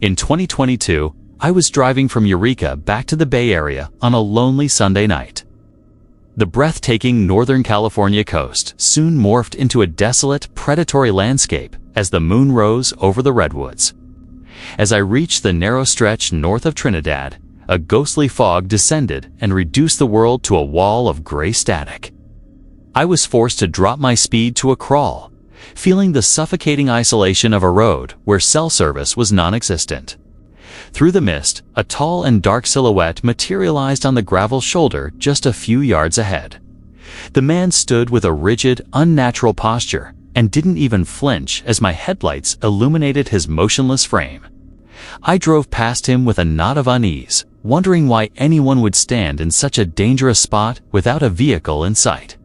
In 2022, I was driving from Eureka back to the Bay Area on a lonely Sunday night. The breathtaking Northern California coast soon morphed into a desolate, predatory landscape as the moon rose over the redwoods. As I reached the narrow stretch north of Trinidad, a ghostly fog descended and reduced the world to a wall of gray static. I was forced to drop my speed to a crawl, feeling the suffocating isolation of a road where cell service was non-existent. Through the mist, a tall and dark silhouette materialized on the gravel shoulder just a few yards ahead. The man stood with a rigid, unnatural posture and didn't even flinch as my headlights illuminated his motionless frame. I drove past him with a knot of unease, wondering why anyone would stand in such a dangerous spot without a vehicle in sight.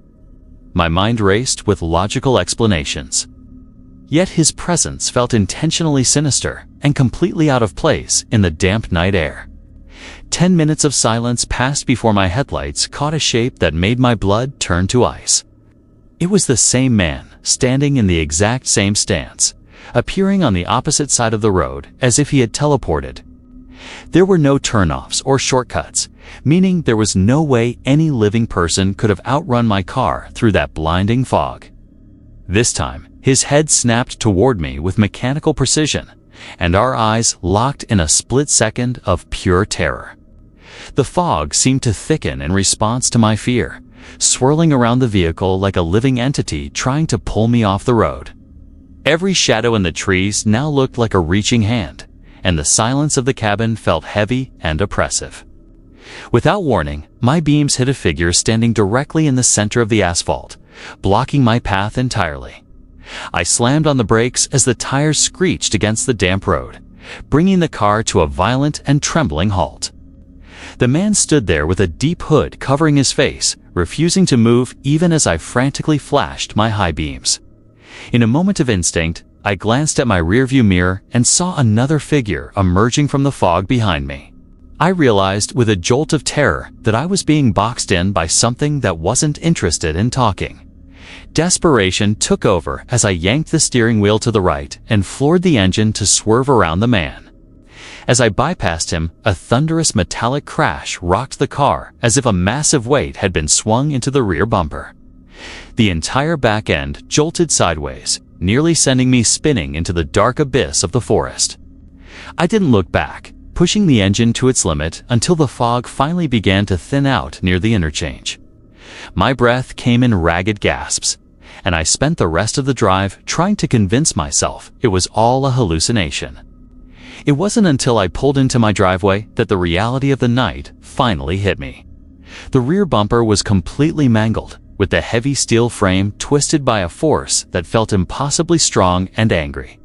My mind raced with logical explanations. Yet his presence felt intentionally sinister and completely out of place in the damp night air. 10 minutes of silence passed before my headlights caught a shape that made my blood turn to ice. It was the same man, standing in the exact same stance, appearing on the opposite side of the road as if he had teleported. There were no turnoffs or shortcuts, meaning there was no way any living person could have outrun my car through that blinding fog. This time, his head snapped toward me with mechanical precision, and our eyes locked in a split second of pure terror. The fog seemed to thicken in response to my fear, swirling around the vehicle like a living entity trying to pull me off the road. Every shadow in the trees now looked like a reaching hand, and the silence of the cabin felt heavy and oppressive. Without warning, my beams hit a figure standing directly in the center of the asphalt, blocking my path entirely. I slammed on the brakes as the tires screeched against the damp road, bringing the car to a violent and trembling halt. The man stood there with a deep hood covering his face, refusing to move even as I frantically flashed my high beams. In a moment of instinct, I glanced at my rearview mirror and saw another figure emerging from the fog behind me. I realized with a jolt of terror that I was being boxed in by something that wasn't interested in talking. Desperation took over as I yanked the steering wheel to the right and floored the engine to swerve around the man. As I bypassed him, a thunderous metallic crash rocked the car as if a massive weight had been swung into the rear bumper. The entire back end jolted sideways, nearly sending me spinning into the dark abyss of the forest. I didn't look back, pushing the engine to its limit until the fog finally began to thin out near the interchange. My breath came in ragged gasps, and I spent the rest of the drive trying to convince myself it was all a hallucination. It wasn't until I pulled into my driveway that the reality of the night finally hit me. The rear bumper was completely mangled, with the heavy steel frame twisted by a force that felt impossibly strong and angry.